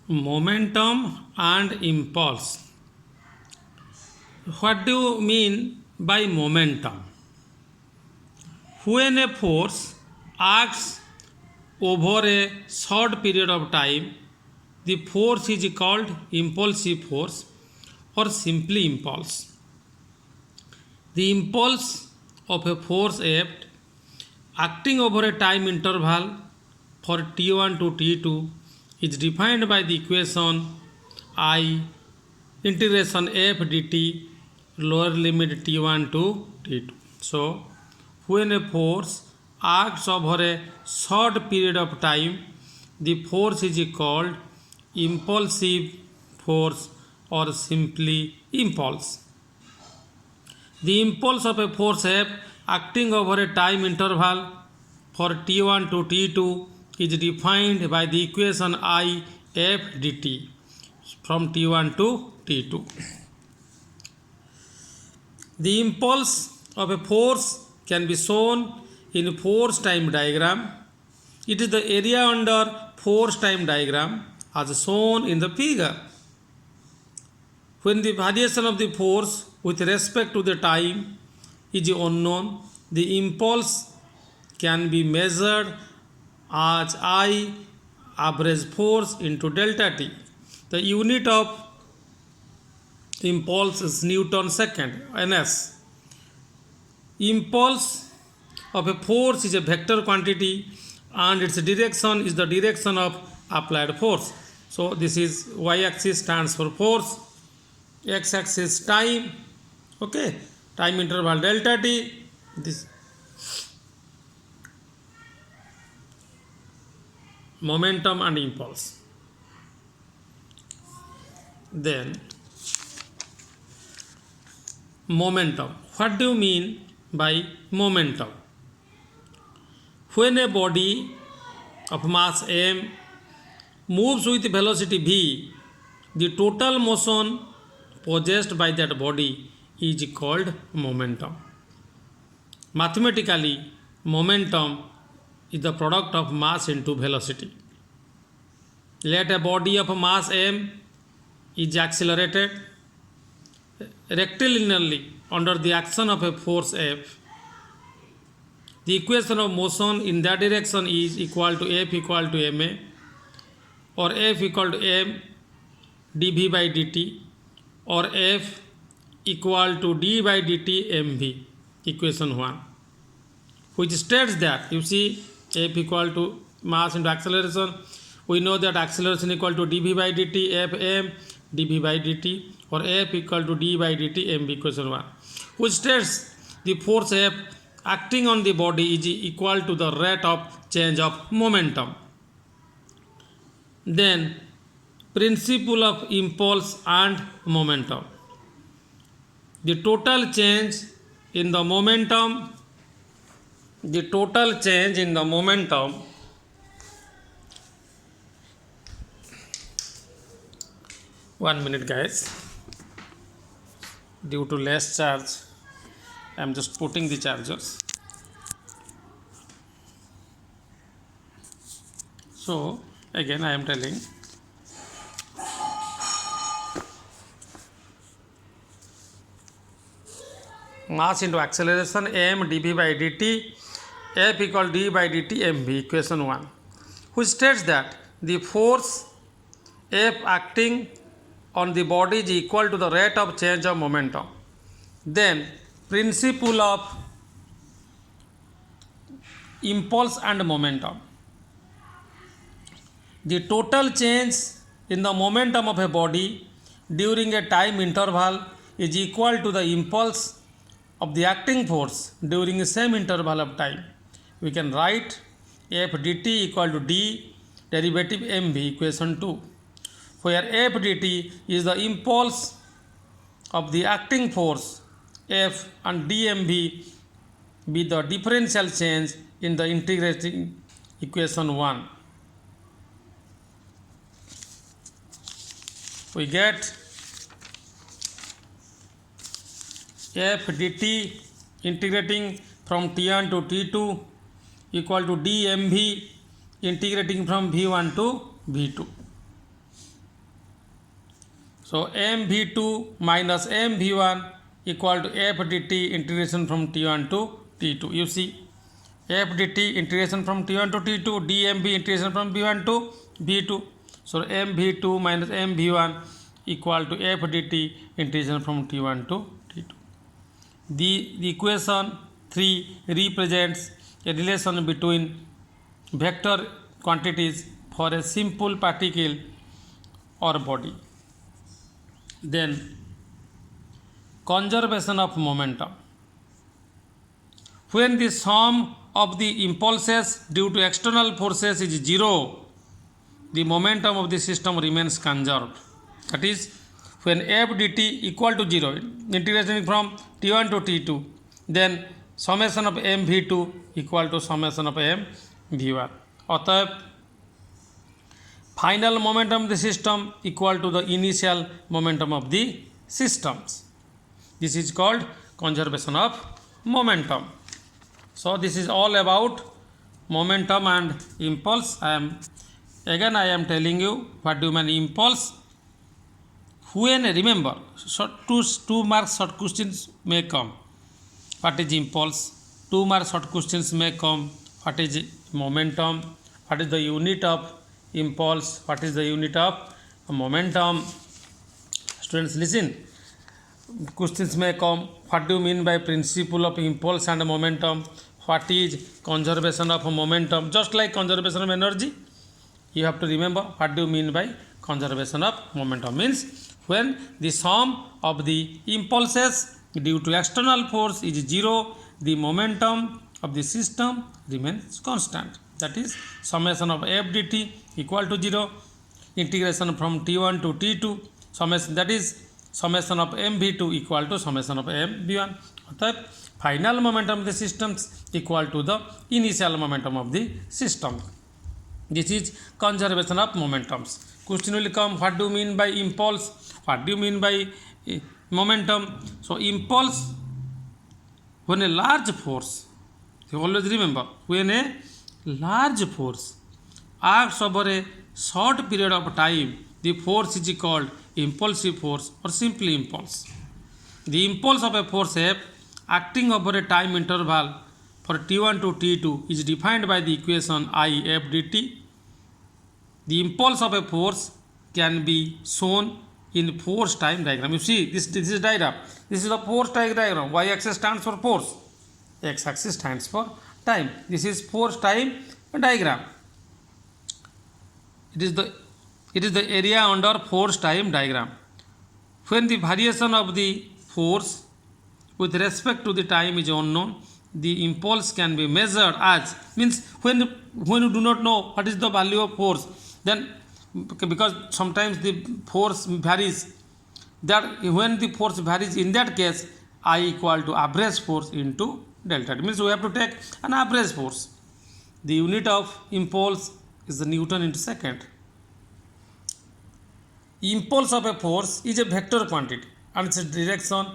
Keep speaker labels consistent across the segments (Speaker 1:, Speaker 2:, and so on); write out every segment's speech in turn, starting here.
Speaker 1: Momentum and impulse. What do you mean by momentum? When a force acts over a short period of time, the force is called impulsive force or simply impulse. The impulse of a force F acting over a time interval for T1 to T2 is defined by the equation I integration f dt lower limit T1 to T2. So, when a force acts over a short period of time, the force is called impulsive force or simply impulse. The impulse of a force F acting over a time interval for T1 to T2 is defined by the equation I f dt from T1 to T2. The impulse of a force can be shown in force time diagram. It is the area under force time diagram as shown in the figure. When the variation of the force with respect to the time is unknown, the impulse can be measured as I average force into delta T. The unit of impulse is Newton second, NS. Impulse of a force is a vector quantity and its direction is the direction of applied force. So this is y-axis stands for force, x-axis time, okay, time interval delta T. This momentum and impulse. Then momentum. What do you mean by momentum? When a body of mass m moves with velocity v, the total motion possessed by that body is called momentum. Mathematically, momentum is the product of mass into velocity. Let a body of mass m is accelerated rectilinearly under the action of a force F. The equation of motion in that direction is equal to F equal to ma or F equal to m dv by dt or F equal to d by dt mv, equation 1, which states that, you see, F equal to mass into acceleration. We know that acceleration equal to dv by dt fm dv by dt or F equal to d by dt mv, equation 1, which states the force F acting on the body is equal to the rate of change of momentum. Then principle of impulse and momentum. The total change in the momentum, 1 minute guys, due to less charge I am just putting the chargers. So again I am telling, mass into acceleration m dv by dt F equal d by dt mv, equation 1, which states that the force F acting on the body is equal to the rate of change of momentum. Then principle of impulse and momentum. The total change in the momentum of a body during a time interval is equal to the impulse of the acting force during the same interval of time. We can write f dt equal to d derivative mv, equation 2, where f dt is the impulse of the acting force F and dmv be the differential change in the integrating equation 1. We get f dt integrating from T1 to T2 equal to dmv integrating from V1 to V2. So mv2 minus mv1 equal to f dt integration from t1 to t2. You see, f dt integration from t1 to t2, dmv integration from v1 to v2. So mv2 minus mv1 equal to f dt integration from t1 to t2. The equation 3 represents a relation between vector quantities for a simple particle or body. Then conservation of momentum. When the sum of the impulses due to external forces is zero, the momentum of the system remains conserved. That is, when f dt equal to 0, integration from t1 to t2, then summation of mv2 equal to summation of mv1. অতএব final momentum of the system equal to the initial momentum of the systems. This is called conservation of momentum. So this is all about momentum and impulse. I am telling you what do you mean impulse. When remember, two marks short questions may come. What is impulse? 2 marks short questions may come. What is momentum? What is the unit of impulse? What is the unit of momentum? Students, listen. Questions may come. What do you mean by principle of impulse and momentum? What is conservation of momentum? Just like conservation of energy, you have to remember what do you mean by conservation of momentum. Means when the sum of the impulses due to external force is zero, the momentum of the system remains constant. That is summation of f dt equal to 0, integration from t1 to t2, summation, that is summation of mv2 equal to summation of mv1. অর্থাৎ final momentum of the systems equal to the initial momentum of the system. This is conservation of momentums. Question will come, what do you mean by impulse? What do you mean by momentum? So impulse, when a large force, you always remember, when a large force acts over a short period of time, the force is called impulsive force or simply impulse. The impulse of a force F acting over a time interval for t1 to t2 is defined by the equation I f dt. The impulse of a force can be shown in force time diagram. You see, this is diagram. This is the force time diagram. Y axis stands for force, x axis stands for time. This is force time diagram. It is the area under force time diagram. When the variation of the force with respect to the time is unknown, the impulse can be measured as, means when you do not know what is the value of force, then because sometimes the force varies, that when the force varies, in that case I equal to average force into delta. It means we have to take an average force. The unit of impulse is the Newton into second. Impulse of a force is a vector quantity and its direction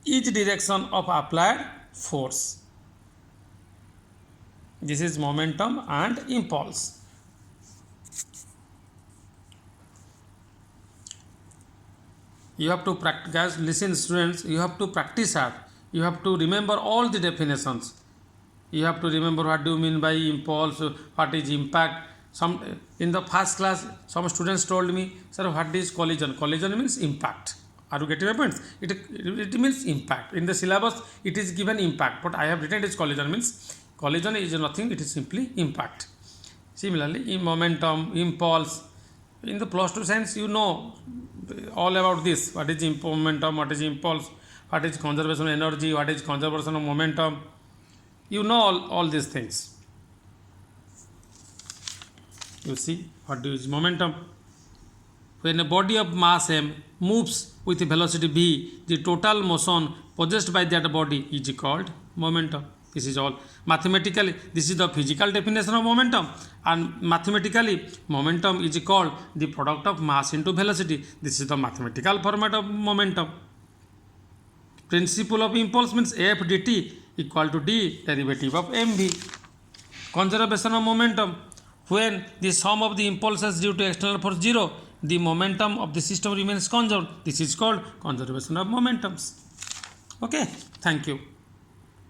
Speaker 1: each direction of applied force. This is momentum and impulse. You have to practice, guys, listen students, you have to practice hard. You have to remember all the definitions. You have to remember what do you mean by impulse, what is impact. Some in the first class some students told me, sir, what is collision? Collision means impact. Are you getting my point? It means impact. In the syllabus it is given impact, but I have written it as collision. Means collision is nothing, it is simply impact. Similarly, in momentum, impulse, in the plus 2 science you know all about this. What is momentum, what is impulse, what is conservation of energy, what is conservation of momentum. You know all these things. You see, what is momentum? When a body of mass m moves with velocity v, the total motion possessed by that body is called momentum. This is all. Mathematically, this is the physical definition of momentum, and mathematically momentum is called the product of mass into velocity. This is the mathematical format of momentum. Principle of impulse means f dt equal to d derivative of mv. Conservation of momentum, when the sum of the impulses due to external force 0, the momentum of the system remains conserved. This is called conservation of momentums. Okay, thank you.